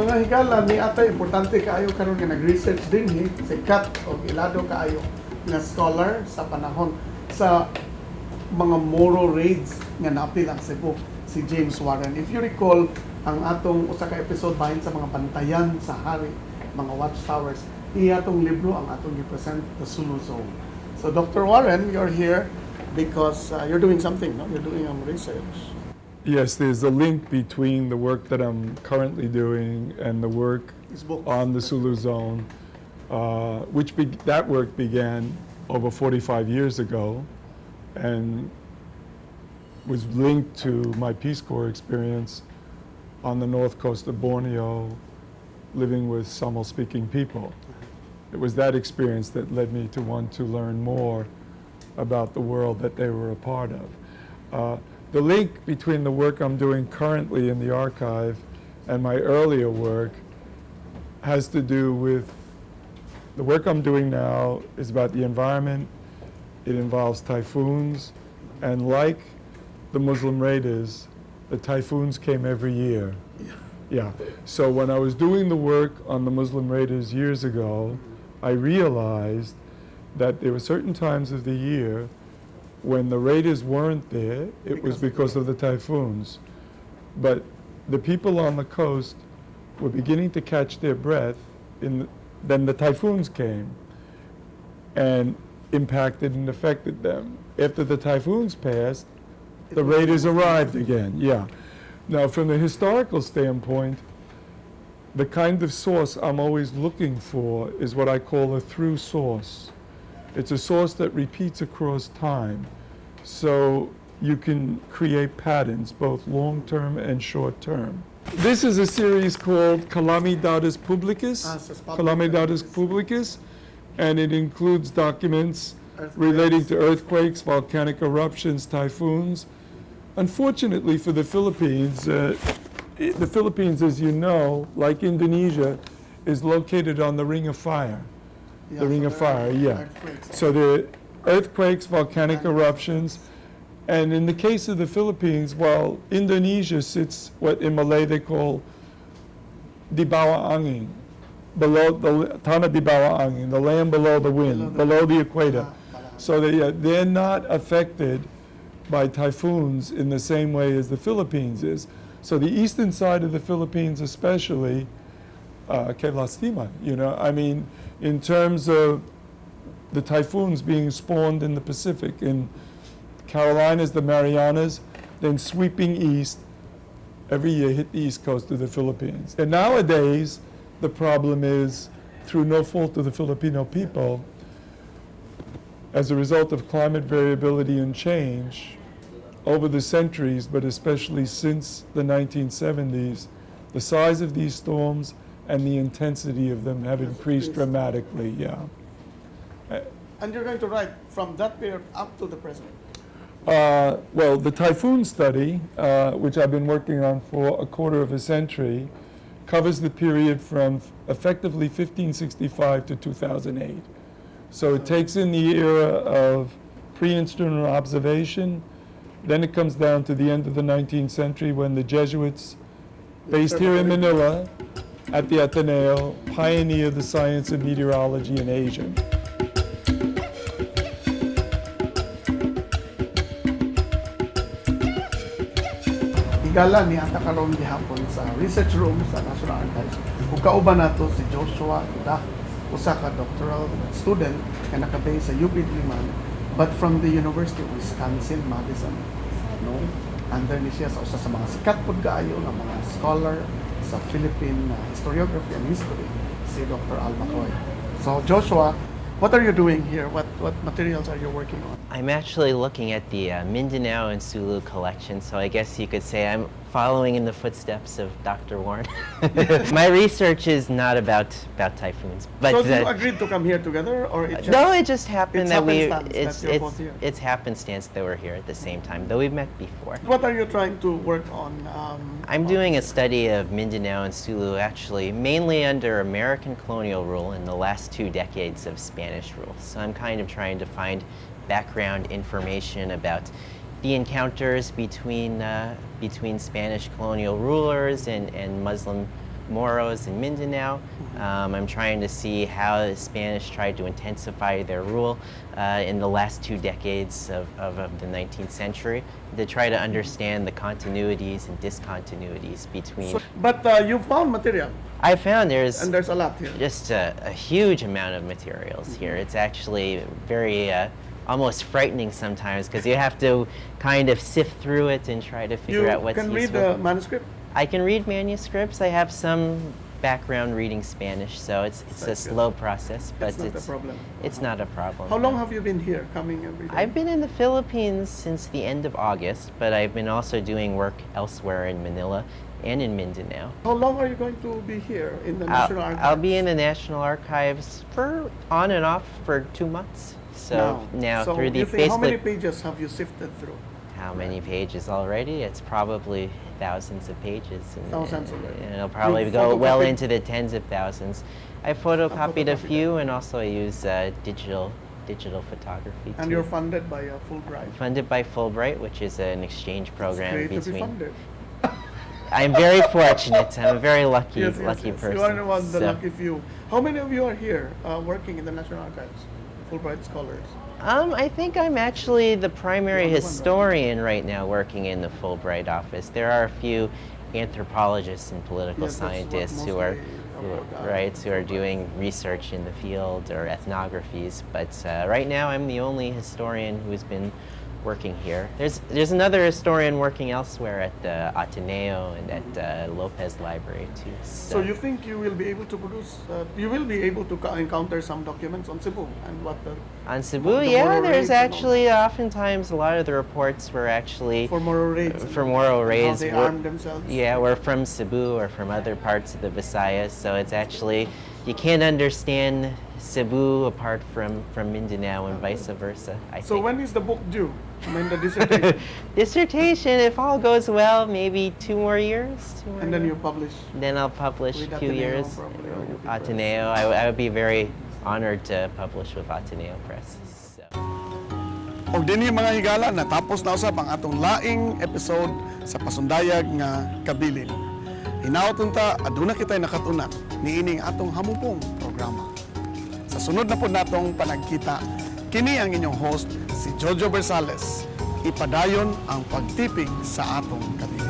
Mga higala ni ata importante kaayo karon nga nag-research din sikat o ilado kaayo nga scholar sa panahon sa mga Moro raids nga naapil ang Cebu, si James Warren. If you recall, ang atong usa ka episode bahin sa mga bantayan sa hari, mga watchtowers, iya atong libro ang atong represent the Sulu Zone. So Dr. Warren, you're here because you're doing something, no? You're doing research. Yes, there's a link between the work that I'm currently doing and the work on the Sulu Zone, that work began over 45 years ago and was linked to my Peace Corps experience on the north coast of Borneo, living with Tamil-speaking people. It was that experience that led me to want to learn more about the world that they were a part of. The link between the work I'm doing currently in the archive and my earlier work has to do with the work I'm doing now is about the environment. It involves typhoons, and like the Muslim raiders, the typhoons came every year. Yeah. So when I was doing the work on the Muslim raiders years ago, I realized that there were certain times of the year when the raiders weren't there, it was because of the typhoons. But the people on the coast were beginning to catch their breath, then the typhoons came and impacted and affected them. After the typhoons passed, the raiders arrived again, yeah. Now, from the historical standpoint, the kind of source I'm always looking for is what I call a through source. It's a source that repeats across time, so you can create patterns, both long-term and short-term. This is a series called Calamidades Publicas, and it includes documents relating to earthquakes, volcanic eruptions, typhoons. Unfortunately for the Philippines, as you know, like Indonesia, is located on the Ring of Fire. Yeah, the Ring of Fire, yeah. So the earthquakes, volcanic eruptions, and in the case of the Philippines, while Indonesia sits what in Malay they call di bawah angin, below the tanah di bawah angin, the land below the wind, below the equator. So they're not affected by typhoons in the same way as the Philippines is. So the eastern side of the Philippines especially, que lastima, you know, I mean, in terms of the typhoons being spawned in the Pacific, in Carolinas, the Marianas, then sweeping east, every year hit the east coast of the Philippines. And nowadays, the problem is, through no fault of the Filipino people, as a result of climate variability and change, over the centuries, but especially since the 1970s, the size of these storms and the intensity of them have increased dramatically, yeah. And you're going to write from that period up to the present? Well, the typhoon study, which I've been working on for a quarter of a century, covers the period from effectively 1565 to 2008. So it takes in the era of pre-instrumental observation, then it comes down to the end of the 19th century when the Jesuits, based here in Manila, at the Ateneo, pioneered the science of meteorology in Asia. Higala ni ata karon gihapon sa research room sa National Archives. Ug kauban nato si Joshua Ida, usa ka doctoral student nga naka-base sa UP Diliman, but from the University of Wisconsin-Madison, no? Under ni siya sa usa sa mga sikat pud kaayo nga mga scholar sa Philippine historiography and history, si Dr. Almacoy. So Joshua, what are you doing here? What materials are you working on? I'm actually looking at the Mindanao and Sulu collection, so I guess you could say I'm following in the footsteps of Dr. Warren. My research is not about typhoons. But so you agreed to come here together, or it just, no, it just happened that it's happenstance that we're here at the same time, though we've met before. What are you trying to work on? I'm doing a study of Mindanao and Sulu, actually, mainly under American colonial rule in the last 2 decades of Spanish rule. So I'm kind of trying to find background information about the encounters between Spanish colonial rulers and Moros in Mindanao. I'm trying to see how the Spanish tried to intensify their rule in the last 2 decades of the 19th century, to try to understand the continuities and discontinuities between. But you found material, I found there's and there's a lot here. just a huge amount of materials here. It's actually very almost frightening sometimes, because you have to kind of sift through it and try to figure You out what's can read useful. the manuscript? I can read manuscripts. I have some background reading Spanish, so it's a That's good. slow process, but It's not a problem. it's not a problem. How long have you been here, coming every day? I've been in the Philippines since the end of August, but I've been also doing work elsewhere in Manila and in Mindanao. How long are you going to be here in the National Archives? I'll be in the National Archives for on and off for 2 months. So now So through the you think, how many Facebook, pages have you sifted through? how many pages already? It's probably thousands of pages. And, Thousands already. and it'll probably You go well photocopied- into the tens of thousands. I photocopied a photocopied few, and also I use digital photography And too. you're funded by Fulbright. Funded by Fulbright, which is an exchange It's program great to be between. funded. I'm very fortunate. I'm a very lucky, Yes, lucky person. You are one of the So- lucky few. How many of you are here working in the National Archives? Fulbright scholars. I think I'm actually the primary You're the one, right? historian right now working in the Fulbright office. There are a few anthropologists and political Yes, that's what scientists who are, mostly about, right, who are Fulbright. doing research in the field or ethnographies. But right now, I'm the only historian who's been working here. There's another historian working elsewhere at the Ateneo and at Lopez Library too. So you think you will be able to produce, you will be able to encounter some documents on Cebu and what the, on Cebu, the yeah, Moro there's raids and all actually oftentimes a lot of the reports were actually for Moro raids. for Moro and raids. How they were- armed themselves. Yeah, we're from Cebu or from other parts of the Visayas, so it's actually, you can't understand Cebu apart from Mindanao and vice versa, I So think. when is the book due? I mean the dissertation. Dissertation, if all goes well, maybe 2 more years. 2 more And then you years. publish. Then I'll publish With a few Ateneo, years. probably, or UP Press. Ateneo, I would be very honored to publish with Ateneo Press. So. Og dinhi mga higala, natapos na usab ang atong laing episode sa pasundayag nga Kabilin. Hinaot unta aduna kitay nakatunan niining atong hamupong programa. Sa sunod na po natong panagkita, kini ang inyong host si Jojo Bersales. Ipadayon ang pagtipig sa atong Kabilin.